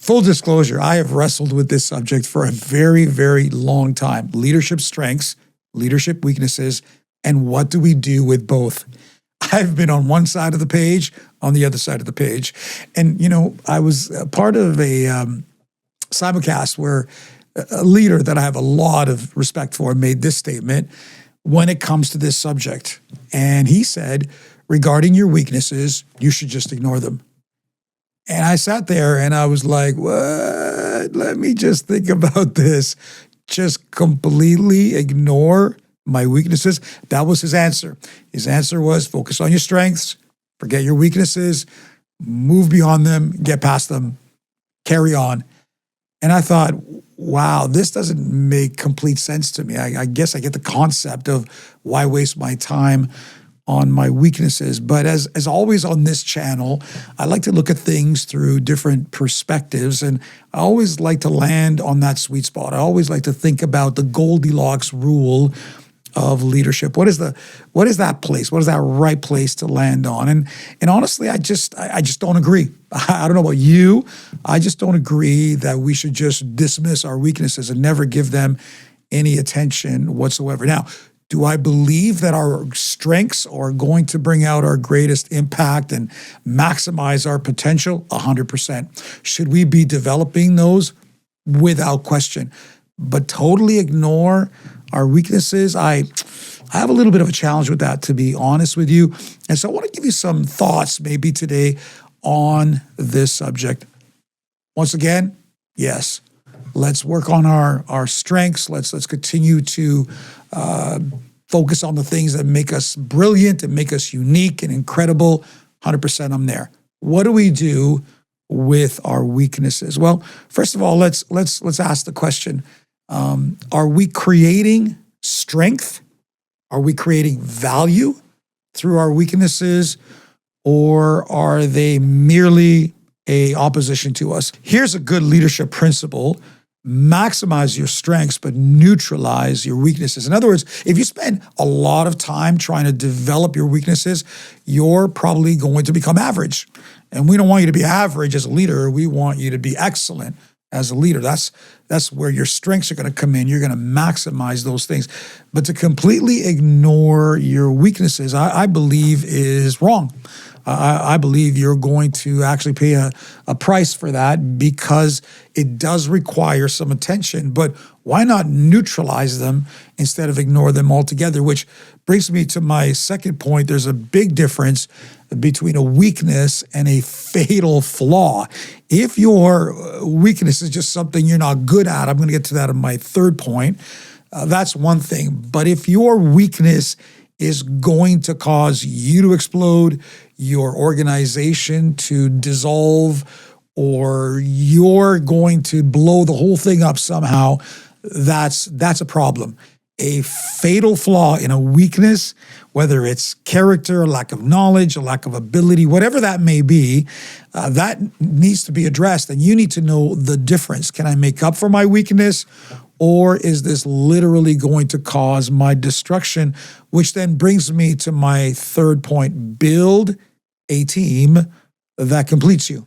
Full disclosure, I have wrestled with this subject for a very, very long time. Leadership strengths, leadership weaknesses, and what do we do with both? I've been on one side of the page, on the other side of the page. And, I was part of a simulcast where a leader that I have a lot of respect for made this statement when it comes to this subject. And he said, regarding your weaknesses, you should just ignore them. And I sat there and I was like, what? Let me just think about this. Just completely ignore my weaknesses. That was his answer. His answer was focus on your strengths, forget your weaknesses, move beyond them, get past them, carry on. And I thought, wow, this doesn't make complete sense to me. I guess I get the concept of why waste my time on my weaknesses. But as always on this channel, I like to look at things through different perspectives, and I always like to land on that sweet spot. I always like to think about the Goldilocks rule of leadership. What is that place? What is that right place to land on? And honestly, I just don't agree. I don't know about you. I just don't agree that we should just dismiss our weaknesses and never give them any attention whatsoever. Now, do I believe that our strengths are going to bring out our greatest impact and maximize our potential? 100%. Should we be developing those? Without question. But totally ignore our weaknesses, I have a little bit of a challenge with that, to be honest with you. And so I want to give you some thoughts maybe today on this subject. Once again, yes, let's work on our strengths. Let's continue to focus on the things that make us brilliant and make us unique and incredible. 100% I'm there. What do we do with our weaknesses? Well, first of all, let's ask the question, are we creating strength? Are we creating value through our weaknesses, or are they merely a opposition to us? Here's a good leadership principle. Maximize your strengths, but neutralize your weaknesses. In other words, if you spend a lot of time trying to develop your weaknesses, you're probably going to become average. And we don't want you to be average as a leader. We want you to be excellent as a leader. That's where your strengths are going to come in. You're going to maximize those things. But to completely ignore your weaknesses, I believe is wrong. I believe you're going to actually pay a price for that, because it does require some attention. But why not neutralize them instead of ignore them altogether? Which brings me to my second point. There's a big difference between a weakness and a fatal flaw. If your weakness is just something you're not good at, I'm going to get to that in my third point, that's one thing. But if your weakness is going to cause you to explode, your organization to dissolve, or you're going to blow the whole thing up somehow, that's a problem. A fatal flaw in a weakness, whether it's character, a lack of knowledge, a lack of ability, whatever that may be, that needs to be addressed. And you need to know the difference. Can I make up for my weakness, or is this literally going to cause my destruction? Which then brings me to my third point. Build a team that completes you.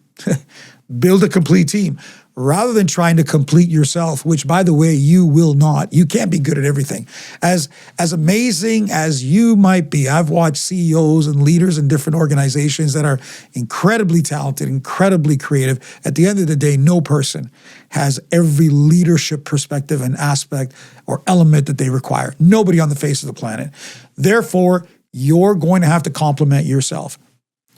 Build a complete team. Rather than trying to complete yourself, which, by the way, you will not. You can't be good at everything. As amazing as you might be, I've watched CEOs and leaders in different organizations that are incredibly talented, incredibly creative. At the end of the day, no person has every leadership perspective and aspect or element that they require. Nobody on the face of the planet. Therefore, you're going to have to complement yourself.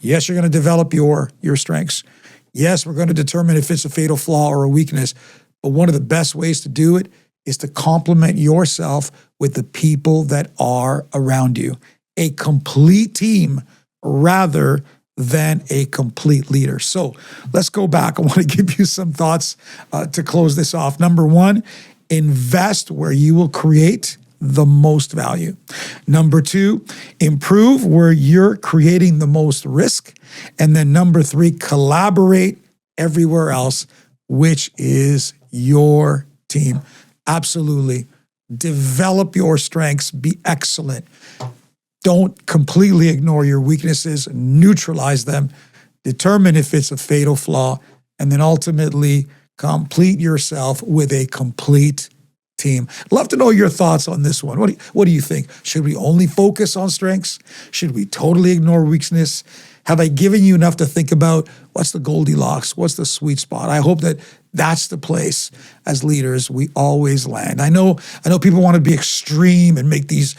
Yes, you're going to develop your strengths. Yes, we're going to determine if it's a fatal flaw or a weakness, but one of the best ways to do it is to complement yourself with the people that are around you. A complete team rather than a complete leader. So let's go back. I want to give you some thoughts to close this off. Number one, invest where you will create the most value. Number two, improve where you're creating the most risk. And then number three, collaborate everywhere else, which is your team. Absolutely. Develop your strengths. Be excellent. Don't completely ignore your weaknesses. Neutralize them. Determine if it's a fatal flaw, and then ultimately complete yourself with a complete team. Love to know your thoughts on this one. What do you think? Should we only focus on strengths? Should we totally ignore weakness? Have I given you enough to think about what's the Goldilocks? What's the sweet spot? I hope that that's the place as leaders we always land. I know people want to be extreme and make these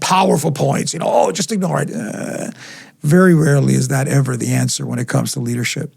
powerful points. Oh, just ignore it. Very rarely is that ever the answer when it comes to leadership.